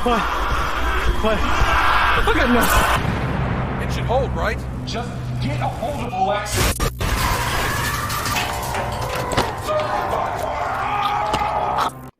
What? I got no. It should hold, right? Just get a hold of Alexis.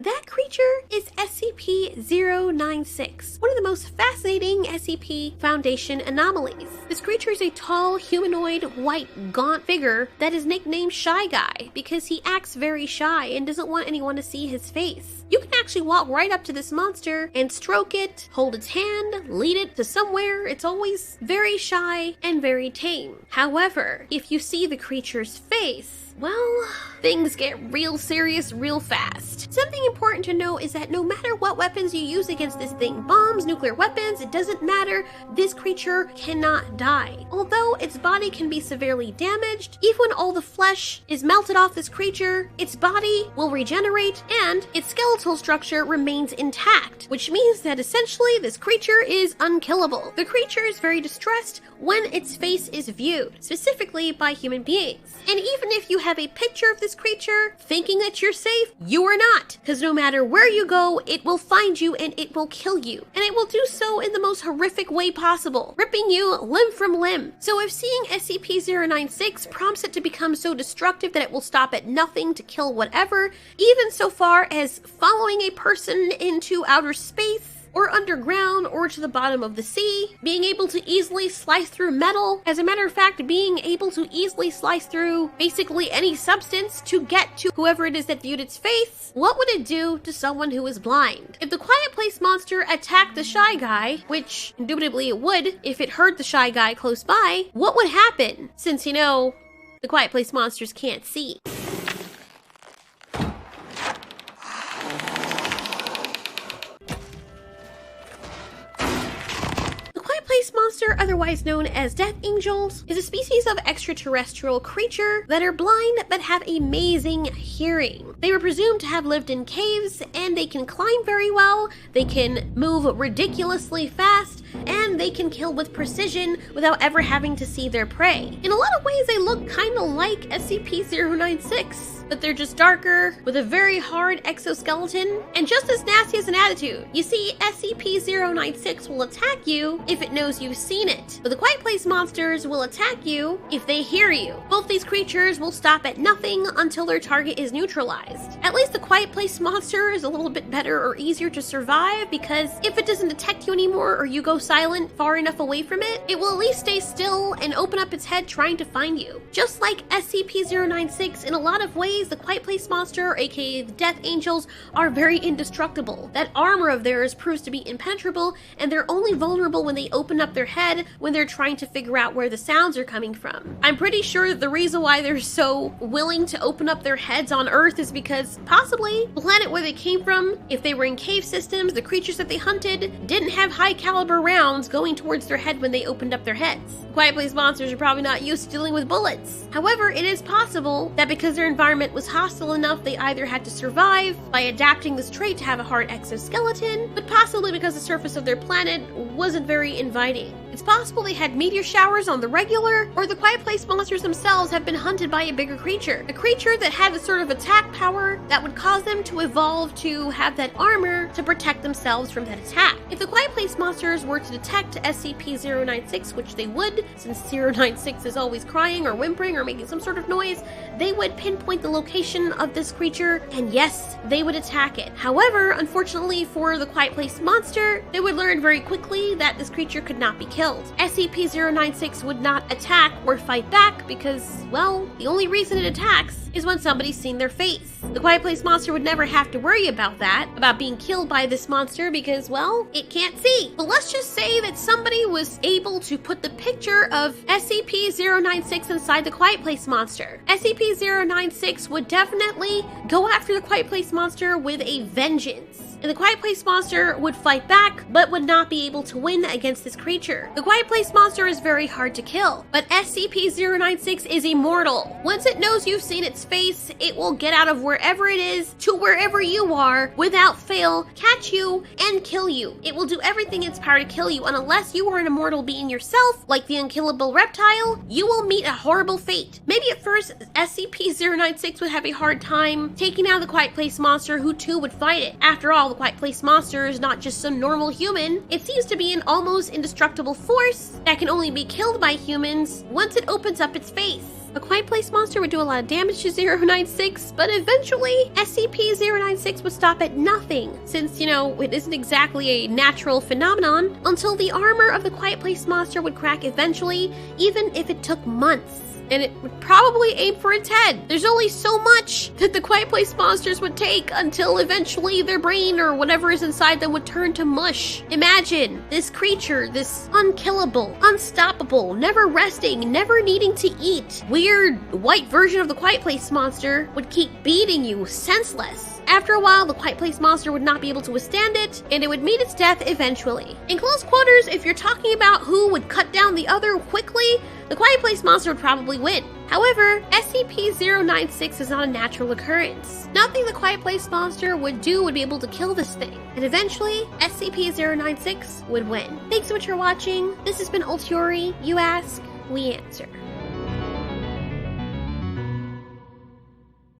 That creature is SCP-096, one of the most fascinating SCP Foundation anomalies. This creature is a tall, humanoid, white, gaunt figure that is nicknamed Shy Guy because he acts very shy and doesn't want anyone to see his face. You can actually walk right up to this monster and stroke it, hold its hand, lead it to somewhere. It's always very shy and very tame. However, if you see the creature's face, well, things get real serious real fast. Something important to know is that no matter what weapons you use against this thing, bombs, nuclear weapons, it doesn't matter, this creature cannot die. Although its body can be severely damaged, even when all the flesh is melted off this creature, its body will regenerate and its skeletal structure remains intact, which means that essentially this creature is unkillable. The creature is very distressed when its face is viewed, specifically by human beings. And even if you have a picture of this creature thinking that you're safe, you are not, because no matter where you go, it will find you and it will kill you. And it will do so in the most horrific way possible, ripping you limb from limb. So if seeing SCP-096 prompts it to become so destructive that it will stop at nothing to kill whatever, even so far as following a person into outer space, or underground, or to the bottom of the sea, being able to easily slice through metal. As a matter of fact, being able to easily slice through basically any substance to get to whoever it is that viewed its face. What would it do to someone who is blind? If the Quiet Place monster attacked the Shy Guy, which indubitably it would if it heard the Shy Guy close by, what would happen? Since, you know, the Quiet Place monsters can't see. Place monster, otherwise known as Death Angels, is a species of extraterrestrial creature that are blind but have amazing hearing. They were presumed to have lived in caves, and they can climb very well, they can move ridiculously fast, and they can kill with precision without ever having to see their prey. In a lot of ways, they look kind of like SCP-096. But they're just darker, with a very hard exoskeleton, and just as nasty as an attitude. You see, SCP-096 will attack you if it knows you've seen it, but the Quiet Place monsters will attack you if they hear you. Both these creatures will stop at nothing until their target is neutralized. At least the Quiet Place monster is a little bit better or easier to survive, because if it doesn't detect you anymore or you go silent far enough away from it, it will at least stay still and open up its head trying to find you. Just like SCP-096, in a lot of ways, the Quiet Place monster, aka the Death Angels, are very indestructible. That armor of theirs proves to be impenetrable, and they're only vulnerable when they open up their head when they're trying to figure out where the sounds are coming from. I'm pretty sure that the reason why they're so willing to open up their heads on Earth is because possibly the planet where they came from, if they were in cave systems, the creatures that they hunted didn't have high caliber rounds going towards their head when they opened up their heads. Quiet Place monsters are probably not used to dealing with bullets. However, it is possible that because their environment was hostile enough, they either had to survive by adapting this trait to have a hard exoskeleton, but possibly because the surface of their planet wasn't very inviting. It's possible they had meteor showers on the regular, or the Quiet Place monsters themselves have been hunted by a bigger creature. A creature that had the sort of attack power that would cause them to evolve to have that armor to protect themselves from that attack. If the Quiet Place monsters were to detect SCP-096, which they would, since 096 is always crying or whimpering or making some sort of noise, they would pinpoint the location of this creature, and yes, they would attack it. However, unfortunately for the Quiet Place monster, they would learn very quickly that this creature could not be killed. SCP-096 would not attack or fight back because, well, the only reason it attacks is when somebody's seen their face. The Quiet Place monster would never have to worry about that, about being killed by this monster because, well, it can't see. But let's just say that somebody was able to put the picture of SCP-096 inside the Quiet Place monster. SCP-096 would definitely go after the Quiet Place monster with a vengeance. And the Quiet Place monster would fight back, but would not be able to win against this creature. The Quiet Place monster is very hard to kill, but SCP-096 is immortal. Once it knows you've seen its face, it will get out of wherever it is to wherever you are, without fail, catch you, and kill you. It will do everything in its power to kill you, and unless you are an immortal being yourself, like the unkillable reptile, you will meet a horrible fate. Maybe at first, SCP-096 would have a hard time taking out the Quiet Place monster, who too would fight it. After all, the Quiet Place Monster is not just some normal human. It seems to be an almost indestructible force that can only be killed by humans once it opens up its face. A Quiet Place Monster would do a lot of damage to 096, but eventually SCP-096 would stop at nothing, since, it isn't exactly a natural phenomenon, until the armor of the Quiet Place Monster would crack eventually, even if it took months. And it would probably aim for its head. There's only so much that the Quiet Place Monsters would take until eventually their brain or whatever is inside them would turn to mush. Imagine this creature, this unkillable, unstoppable, never resting, never needing to eat, weird white version of the Quiet Place Monster would keep beating you senseless. After a while, the Quiet Place Monster would not be able to withstand it, and it would meet its death eventually. In close quarters, if you're talking about who would cut down the other quickly, the Quiet Place Monster would probably win. However, SCP-096 is not a natural occurrence. Nothing the Quiet Place Monster would do would be able to kill this thing. And eventually, SCP-096 would win. Thanks so much for watching. This has been Ultiori. You ask, we answer.